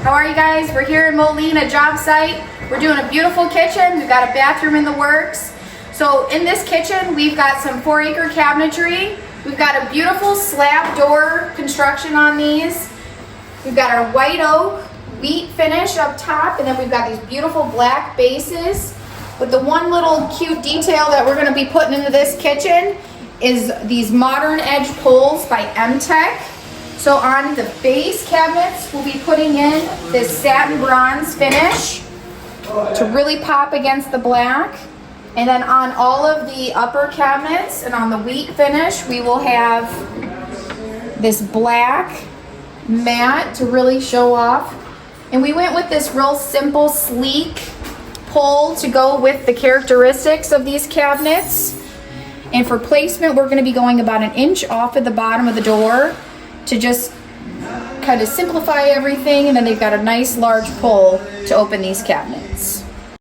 How are you guys? We're here in Moline, a job site. We're doing a beautiful kitchen. We've got a bathroom in the works. So in this kitchen, we've got some 4-acre cabinetry. We've got a beautiful slab door construction on these. We've got our white oak wheat finish up top, and then we've got these beautiful black bases. But the one little cute detail that we're going to be putting into this kitchen is these Modern Edge poles by Emtek. So on the base cabinets, we'll be putting in this satin bronze finish to really pop against the black. And then on all of the upper cabinets and on the wheat finish, we will have this black mat to really show off. And we went with this real simple, sleek pole to go with the characteristics of these cabinets. And for placement, we're going to be going about 1 inch off of the bottom of the door to just kind of simplify everything. And then they've got a nice large pole to open these cabinets.